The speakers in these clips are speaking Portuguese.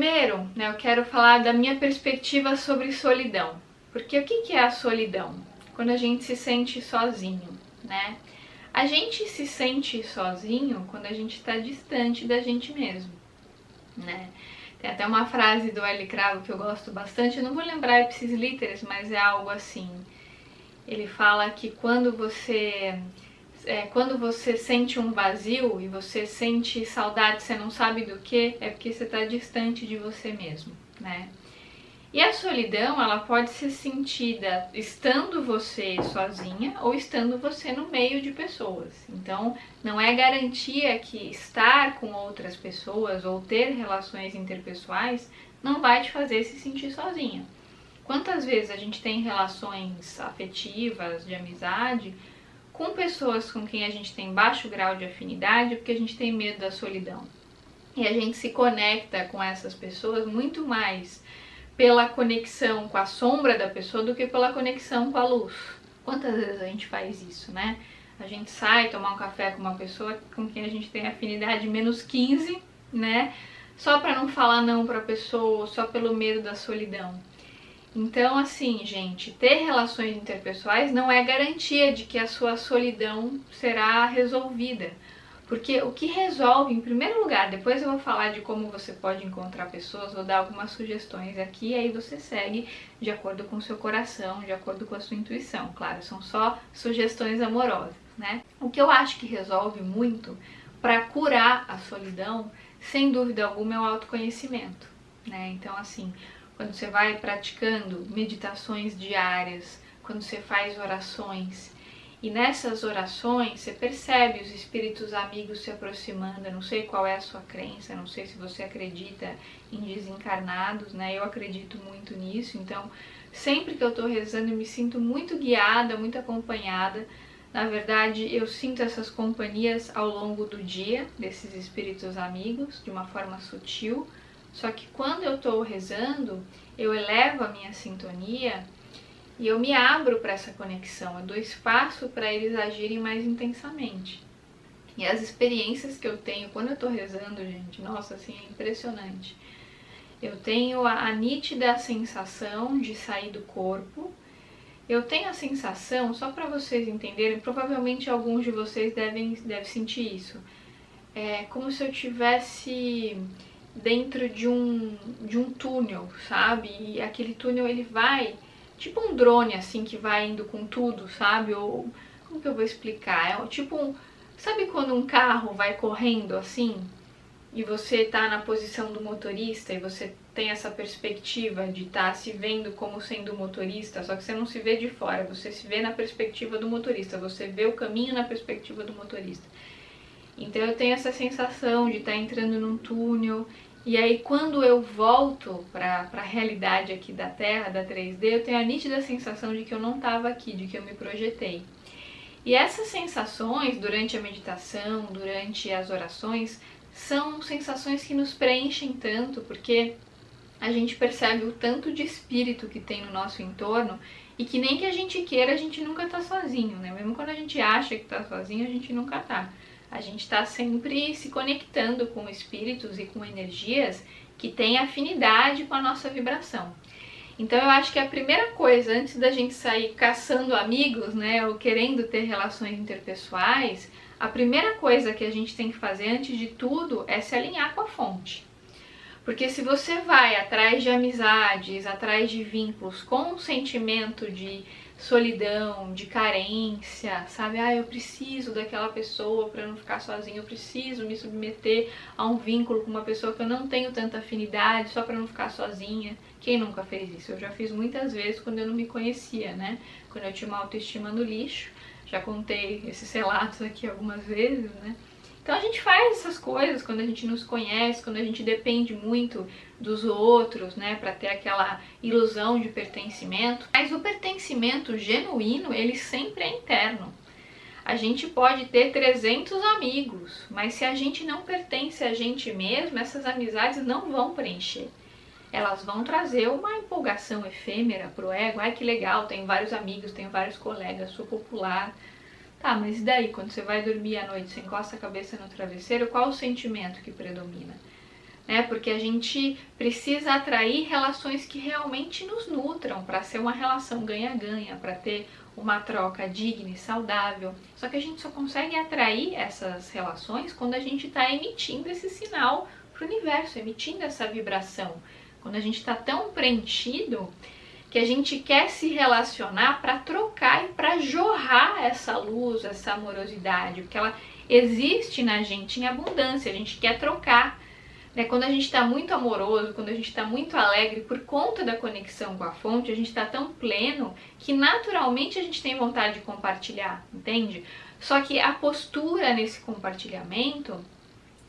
Primeiro, né, eu quero falar da minha perspectiva sobre solidão. Porque o que é a solidão? Quando a gente se sente sozinho, né? A gente se sente sozinho quando a gente está distante da gente mesmo, né? Tem até uma frase do L. Cravo que eu gosto bastante, eu não vou lembrar ipsis literis, mas é algo assim. Ele fala que quando você sente um vazio e você sente saudade, você não sabe do que, é porque você está distante de você mesmo, né? E a solidão, ela pode ser sentida estando você sozinha ou estando você no meio de pessoas. Então, não é garantia que estar com outras pessoas ou ter relações interpessoais não vai te fazer se sentir sozinha. Quantas vezes a gente tem relações afetivas, de amizade, com pessoas com quem a gente tem baixo grau de afinidade porque a gente tem medo da solidão. E a gente se conecta com essas pessoas muito mais pela conexão com a sombra da pessoa do que pela conexão com a luz. Quantas vezes a gente faz isso, né? A gente sai tomar um café com uma pessoa com quem a gente tem afinidade menos 15, né? Só para não falar não para a pessoa, só pelo medo da solidão. Então, assim, gente, ter relações interpessoais não é garantia de que a sua solidão será resolvida. Porque o que resolve, em primeiro lugar, depois eu vou falar de como você pode encontrar pessoas, vou dar algumas sugestões aqui, e aí você segue de acordo com o seu coração, de acordo com a sua intuição. Claro, são só sugestões amorosas, né? O que eu acho que resolve muito para curar a solidão, sem dúvida alguma, é o autoconhecimento, né? Então, assim, quando você vai praticando meditações diárias, quando você faz orações, e nessas orações você percebe os espíritos amigos se aproximando. Eu não sei qual é a sua crença, eu não sei se você acredita em desencarnados, né? Eu acredito muito nisso, então sempre que eu estou rezando eu me sinto muito guiada, muito acompanhada. Na verdade, eu sinto essas companhias ao longo do dia, desses espíritos amigos, de uma forma sutil. Só que quando eu estou rezando, eu elevo a minha sintonia e eu me abro para essa conexão, eu dou espaço para eles agirem mais intensamente. E as experiências que eu tenho quando eu estou rezando, gente, nossa, assim, é impressionante. Eu tenho a nítida sensação de sair do corpo. Eu tenho a sensação, só para vocês entenderem, provavelmente alguns de vocês devem sentir isso. É como se eu estivesse dentro de um túnel, sabe? E aquele túnel, ele vai... tipo um drone, assim, que vai indo com tudo, sabe? Ou, como que eu vou explicar? É tipo sabe quando um carro vai correndo, assim, e você tá na posição do motorista e você tem essa perspectiva de estar se vendo como sendo motorista, só que você não se vê de fora, você se vê na perspectiva do motorista, você vê o caminho na perspectiva do motorista. Então eu tenho essa sensação de estar entrando num túnel. E aí quando eu volto para a realidade aqui da Terra, da 3D, eu tenho a nítida sensação de que eu não estava aqui, de que eu me projetei. E essas sensações, durante a meditação, durante as orações, são sensações que nos preenchem tanto, porque a gente percebe o tanto de espírito que tem no nosso entorno e que nem que a gente queira, a gente nunca está sozinho, né? Mesmo quando a gente acha que está sozinho, a gente nunca está. A gente está sempre se conectando com espíritos e com energias que têm afinidade com a nossa vibração. Então eu acho que a primeira coisa, antes da gente sair caçando amigos, né, ou querendo ter relações interpessoais, a primeira coisa que a gente tem que fazer antes de tudo é se alinhar com a fonte. Porque se você vai atrás de amizades, atrás de vínculos com um sentimento de solidão, de carência, sabe? Ah, eu preciso daquela pessoa para não ficar sozinha, eu preciso me submeter a um vínculo com uma pessoa que eu não tenho tanta afinidade só para não ficar sozinha. Quem nunca fez isso? Eu já fiz muitas vezes quando eu não me conhecia, né? Quando eu tinha uma autoestima no lixo. Já contei esses relatos aqui algumas vezes, né? Então a gente faz essas coisas quando a gente nos conhece, quando a gente depende muito dos outros, né, para ter aquela ilusão de pertencimento. Mas o pertencimento genuíno, ele sempre é interno. A gente pode ter 300 amigos, mas se a gente não pertence a gente mesmo, essas amizades não vão preencher. Elas vão trazer uma empolgação efêmera pro ego. Ai, que legal, tenho vários amigos, tenho vários colegas, sou popular. Tá, mas e daí, quando você vai dormir à noite, você encosta a cabeça no travesseiro, qual o sentimento que predomina? né? Porque a gente precisa atrair relações que realmente nos nutram, para ser uma relação ganha-ganha, para ter uma troca digna e saudável. Só que a gente só consegue atrair essas relações quando a gente está emitindo esse sinal para o universo, emitindo essa vibração. Quando a gente está tão preenchido que a gente quer se relacionar para trocar e para jorrar essa luz, essa amorosidade, porque ela existe na gente em abundância, a gente quer trocar. Quando a gente está muito amoroso, quando a gente está muito alegre por conta da conexão com a fonte, a gente está tão pleno que naturalmente a gente tem vontade de compartilhar, entende? Só que a postura nesse compartilhamento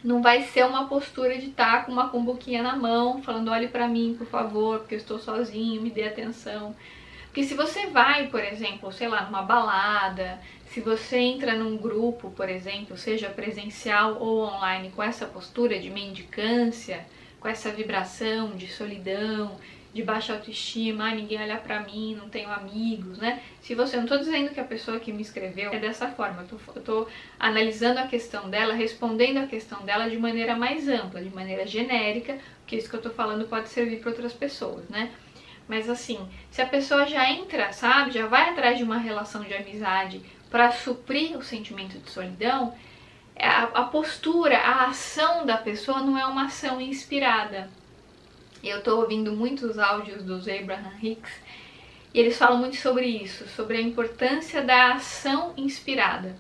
não vai ser uma postura de estar com uma cumbuquinha na mão, falando olhe pra mim, por favor, porque eu estou sozinho, me dê atenção. Porque se você vai, por exemplo, sei lá, numa balada, se você entra num grupo, por exemplo, seja presencial ou online, com essa postura de mendicância, com essa vibração de solidão, de baixa autoestima, ninguém olha pra mim, não tenho amigos, né? Se você, não tô dizendo que a pessoa que me escreveu é dessa forma, eu tô analisando a questão dela, respondendo a questão dela de maneira mais ampla, de maneira genérica, porque isso que eu tô falando pode servir para outras pessoas, né? Mas assim, se a pessoa já entra, sabe, já vai atrás de uma relação de amizade para suprir o sentimento de solidão, a postura, a ação da pessoa não é uma ação inspirada. Eu estou ouvindo muitos áudios dos Abraham Hicks e eles falam muito sobre isso, sobre a importância da ação inspirada.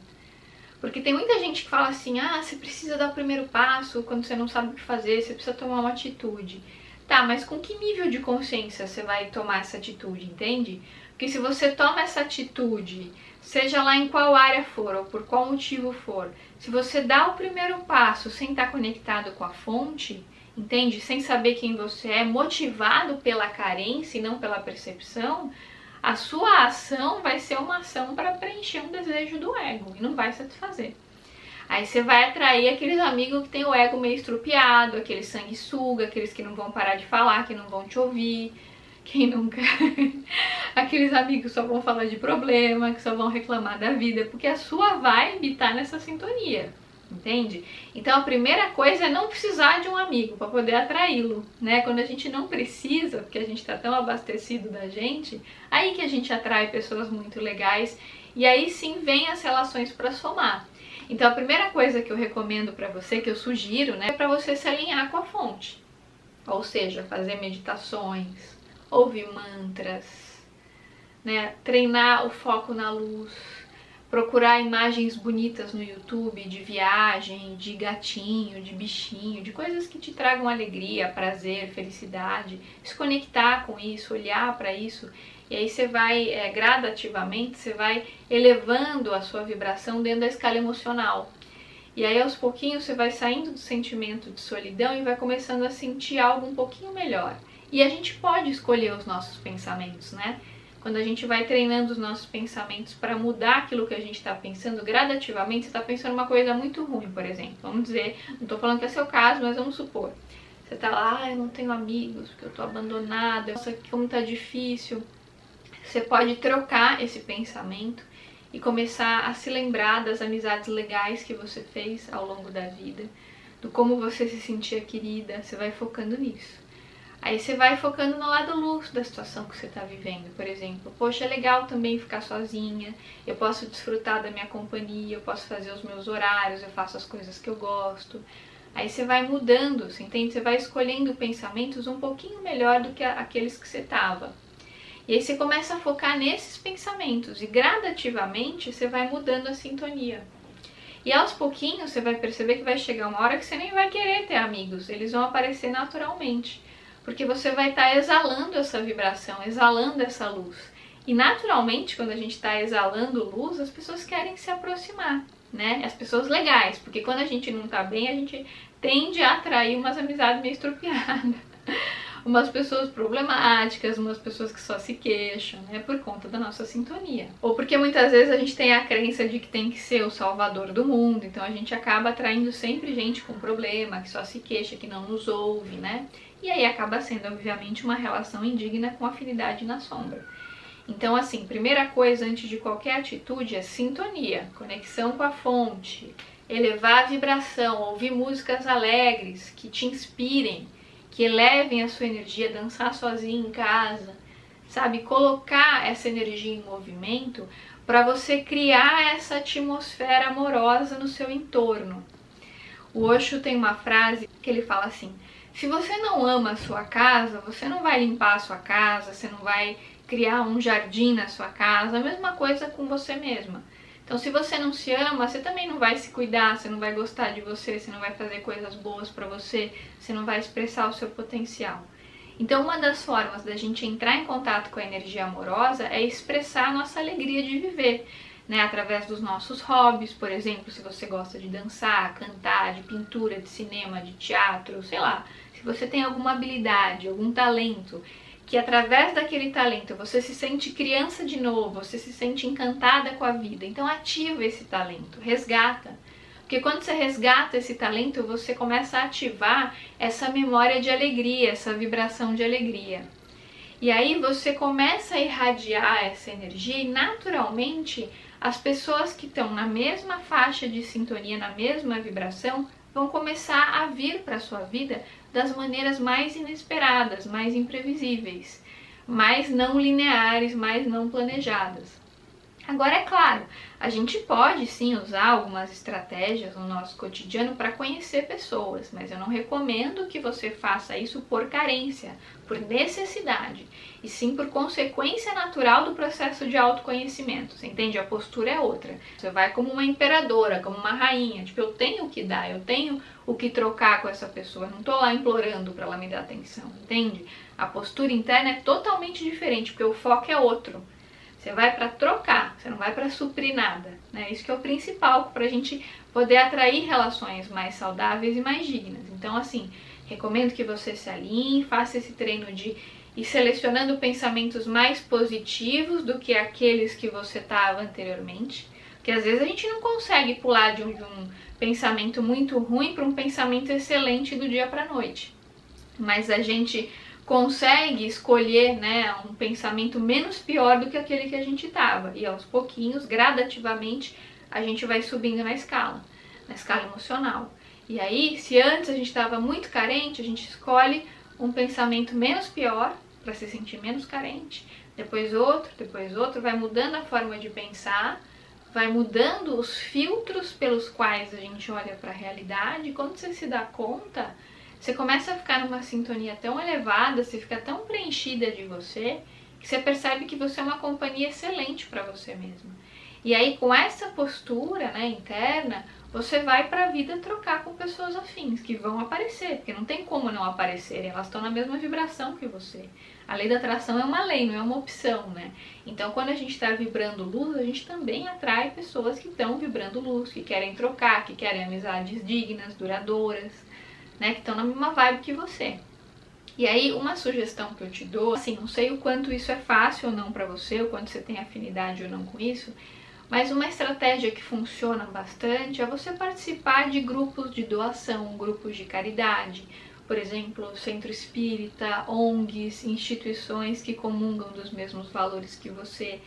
Porque tem muita gente que fala assim, você precisa dar o primeiro passo quando você não sabe o que fazer, você precisa tomar uma atitude. Tá, mas com que nível de consciência você vai tomar essa atitude, entende? Porque se você toma essa atitude, seja lá em qual área for ou por qual motivo for, se você dá o primeiro passo sem estar conectado com a fonte, entende? Sem saber quem você é, motivado pela carência e não pela percepção, a sua ação vai ser uma ação para preencher um desejo do ego e não vai satisfazer. Aí você vai atrair aqueles amigos que tem o ego meio estrupiado, aqueles sanguessuga, aqueles que não vão parar de falar, que não vão te ouvir, quem nunca... aqueles amigos que só vão falar de problema, que só vão reclamar da vida, porque a sua vibe tá nessa sintonia. Entende? Então a primeira coisa é não precisar de um amigo para poder atraí-lo, né? Quando a gente não precisa, porque a gente está tão abastecido da gente, aí que a gente atrai pessoas muito legais e aí sim vem as relações para somar. Então a primeira coisa que eu recomendo para você, que eu sugiro, né, é para você se alinhar com a fonte. Ou seja, fazer meditações, ouvir mantras, né, treinar o foco na luz, procurar imagens bonitas no YouTube de viagem, de gatinho, de bichinho, de coisas que te tragam alegria, prazer, felicidade, se conectar com isso, olhar para isso, e aí você vai gradativamente, você vai elevando a sua vibração dentro da escala emocional. E aí aos pouquinhos você vai saindo do sentimento de solidão e vai começando a sentir algo um pouquinho melhor. E a gente pode escolher os nossos pensamentos, né? Quando a gente vai treinando os nossos pensamentos para mudar aquilo que a gente está pensando gradativamente, você está pensando uma coisa muito ruim, por exemplo. Vamos dizer, não estou falando que é seu caso, mas vamos supor. Você está lá, eu não tenho amigos, porque eu estou abandonada, nossa, como está difícil. Você pode trocar esse pensamento e começar a se lembrar das amizades legais que você fez ao longo da vida, do como você se sentia querida, você vai focando nisso. Aí você vai focando no lado luz da situação que você está vivendo, por exemplo. Poxa, é legal também ficar sozinha, eu posso desfrutar da minha companhia, eu posso fazer os meus horários, eu faço as coisas que eu gosto. Aí você vai mudando, você entende? Você vai escolhendo pensamentos um pouquinho melhor do que aqueles que você estava. E aí você começa a focar nesses pensamentos e gradativamente você vai mudando a sintonia. E aos pouquinhos você vai perceber que vai chegar uma hora que você nem vai querer ter amigos, eles vão aparecer naturalmente. Porque você vai estar exalando essa vibração, exalando essa luz. E naturalmente, quando a gente está exalando luz, as pessoas querem se aproximar, né? As pessoas legais, porque quando a gente não está bem, a gente tende a atrair umas amizades meio estrupiadas. Umas pessoas problemáticas, umas pessoas que só se queixam, né? Por conta da nossa sintonia. Ou porque muitas vezes a gente tem a crença de que tem que ser o salvador do mundo, então a gente acaba atraindo sempre gente com problema, que só se queixa, que não nos ouve, né? E aí acaba sendo, obviamente, uma relação indigna com afinidade na sombra. Então, assim, primeira coisa antes de qualquer atitude é sintonia, conexão com a fonte, elevar a vibração, ouvir músicas alegres que te inspirem, que elevem a sua energia, dançar sozinho em casa, sabe? Colocar essa energia em movimento para você criar essa atmosfera amorosa no seu entorno. O Osho tem uma frase que ele fala assim: se você não ama a sua casa, você não vai limpar a sua casa, você não vai criar um jardim na sua casa, a mesma coisa com você mesma. Então, se você não se ama, você também não vai se cuidar, você não vai gostar de você não vai fazer coisas boas para você não vai expressar o seu potencial. Então, uma das formas da gente entrar em contato com a energia amorosa é expressar a nossa alegria de viver, né? Através dos nossos hobbies, por exemplo, se você gosta de dançar, cantar, de pintura, de cinema, de teatro, sei lá. Se você tem alguma habilidade, algum talento, que através daquele talento você se sente criança de novo, você se sente encantada com a vida, então ativa esse talento, resgata. Porque quando você resgata esse talento, você começa a ativar essa memória de alegria, essa vibração de alegria. E aí você começa a irradiar essa energia e naturalmente as pessoas que estão na mesma faixa de sintonia, na mesma vibração, vão começar a vir para a sua vida das maneiras mais inesperadas, mais imprevisíveis, mais não lineares, mais não planejadas. Agora, é claro, a gente pode sim usar algumas estratégias no nosso cotidiano para conhecer pessoas, mas eu não recomendo que você faça isso por carência, por necessidade, e sim por consequência natural do processo de autoconhecimento. Você entende? A postura é outra. Você vai como uma imperadora, como uma rainha, tipo, eu tenho o que dar, eu tenho o que trocar com essa pessoa, eu não estou lá implorando para ela me dar atenção, entende? A postura interna é totalmente diferente, porque o foco é outro. Você vai para trocar, você não vai para suprir nada, né? Isso que é o principal para a gente poder atrair relações mais saudáveis e mais dignas. Então, assim, recomendo que você se alinhe, faça esse treino de ir selecionando pensamentos mais positivos do que aqueles que você estava anteriormente. Porque às vezes a gente não consegue pular de um pensamento muito ruim para um pensamento excelente do dia para a noite. Mas a gente consegue escolher, né, um pensamento menos pior do que aquele que a gente estava. E aos pouquinhos, gradativamente, a gente vai subindo na escala emocional. E aí, se antes a gente estava muito carente, a gente escolhe um pensamento menos pior para se sentir menos carente. Depois outro, vai mudando a forma de pensar, vai mudando os filtros pelos quais a gente olha para a realidade. E quando você se dá conta, você começa a ficar numa sintonia tão elevada, você fica tão preenchida de você, que você percebe que você é uma companhia excelente para você mesma. E aí, com essa postura, né, interna, você vai para a vida trocar com pessoas afins, que vão aparecer, porque não tem como não aparecerem, elas estão na mesma vibração que você. A lei da atração é uma lei, não é uma opção, né? Então, quando a gente está vibrando luz, a gente também atrai pessoas que estão vibrando luz, que querem trocar, que querem amizades dignas, duradouras, né, que estão na mesma vibe que você. E aí, uma sugestão que eu te dou, assim, não sei o quanto isso é fácil ou não para você, o quanto você tem afinidade ou não com isso, mas uma estratégia que funciona bastante é você participar de grupos de doação, grupos de caridade, por exemplo, centro espírita, ONGs, instituições que comungam dos mesmos valores que você.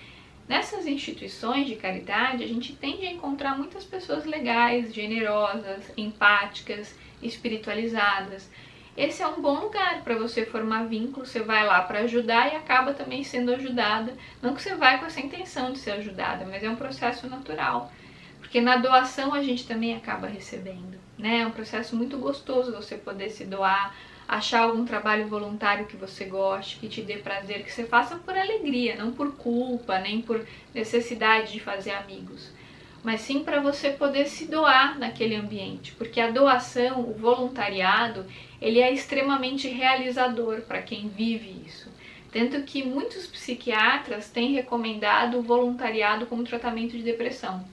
Nessas instituições de caridade, a gente tende a encontrar muitas pessoas legais, generosas, empáticas, espiritualizadas. Esse é um bom lugar para você formar vínculo, você vai lá para ajudar e acaba também sendo ajudada. Não que você vai com essa intenção de ser ajudada, mas é um processo natural. Porque na doação a gente também acaba recebendo, né? É um processo muito gostoso você poder se doar, achar algum trabalho voluntário que você goste, que te dê prazer, que você faça por alegria, não por culpa, nem por necessidade de fazer amigos, mas sim para você poder se doar naquele ambiente, porque a doação, o voluntariado, ele é extremamente realizador para quem vive isso. Tanto que muitos psiquiatras têm recomendado o voluntariado como tratamento de depressão,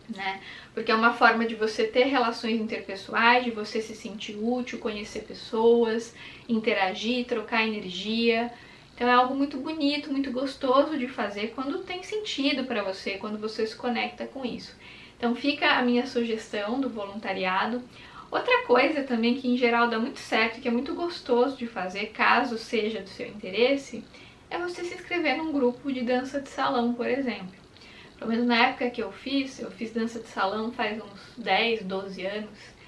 né? Porque é uma forma de você ter relações interpessoais, de você se sentir útil, conhecer pessoas, interagir, trocar energia. Então é algo muito bonito, muito gostoso de fazer quando tem sentido para você, quando você se conecta com isso. Então fica a minha sugestão do voluntariado. Outra coisa também que em geral dá muito certo, que é muito gostoso de fazer, caso seja do seu interesse, é você se inscrever num grupo de dança de salão, por exemplo. Pelo menos na época que eu fiz dança de salão faz uns 10, 12 anos.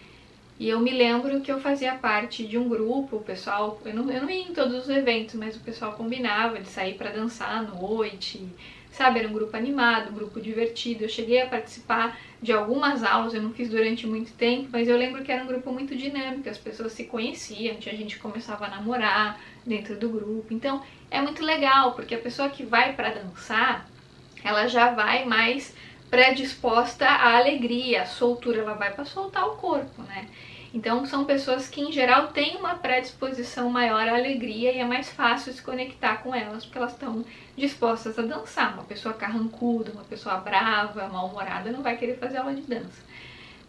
E eu me lembro que eu fazia parte de um grupo, o pessoal, eu não ia em todos os eventos, mas o pessoal combinava de sair para dançar à noite, sabe? Era um grupo animado, um grupo divertido. Eu cheguei a participar de algumas aulas, eu não fiz durante muito tempo, mas eu lembro que era um grupo muito dinâmico, as pessoas se conheciam, tinha gente que começava a namorar dentro do grupo. Então é muito legal, porque a pessoa que vai para dançar, ela já vai mais predisposta à alegria, à soltura, ela vai para soltar o corpo, né? Então são pessoas que em geral têm uma predisposição maior à alegria e é mais fácil se conectar com elas, porque elas estão dispostas a dançar. Uma pessoa carrancuda, uma pessoa brava, mal-humorada não vai querer fazer aula de dança,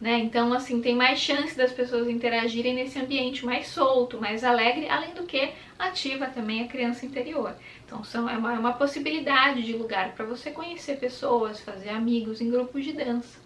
né? Então assim, tem mais chance das pessoas interagirem nesse ambiente mais solto, mais alegre, além do que ativa também a criança interior. Então é uma possibilidade de lugar para você conhecer pessoas, fazer amigos em grupos de dança.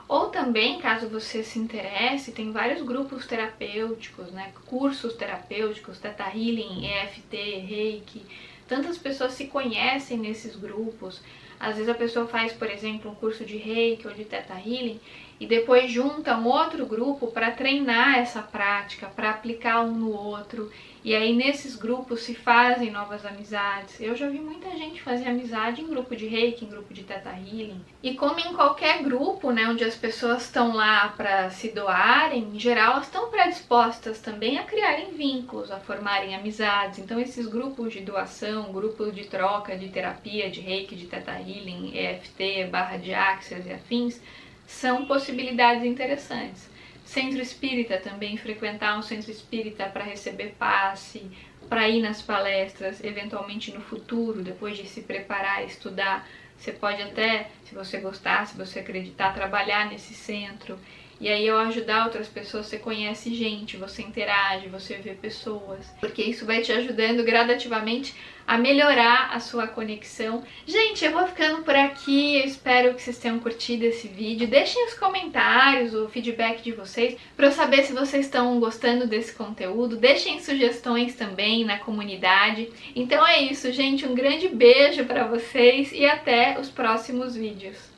Ou também, caso você se interesse, tem vários grupos terapêuticos, né? Cursos terapêuticos, Theta Healing, EFT, Reiki. Tantas pessoas se conhecem nesses grupos. Às vezes a pessoa faz, por exemplo, um curso de Reiki ou de Theta Healing e depois junta um outro grupo para treinar essa prática, para aplicar um no outro. E aí nesses grupos se fazem novas amizades. Eu já vi muita gente fazer amizade em grupo de Reiki, em grupo de Theta Healing. E como em qualquer grupo, né, onde as pessoas estão lá para se doarem, em geral elas estão predispostas também a criarem vínculos, a formarem amizades. Então esses grupos de doação, grupos de troca, de terapia, de Reiki, de Theta Healing, EFT, barra de Axis e afins, são possibilidades interessantes. Centro espírita também, frequentar um centro espírita para receber passe, para ir nas palestras, eventualmente no futuro, depois de se preparar, estudar, você pode até, se você gostar, se você acreditar, trabalhar nesse centro. E aí ao ajudar outras pessoas, você conhece gente, você interage, você vê pessoas. Porque isso vai te ajudando gradativamente a melhorar a sua conexão. Gente, eu vou ficando por aqui, eu espero que vocês tenham curtido esse vídeo. Deixem os comentários, o feedback de vocês, para eu saber se vocês estão gostando desse conteúdo. Deixem sugestões também na comunidade. Então é isso, gente, um grande beijo para vocês e até os próximos vídeos.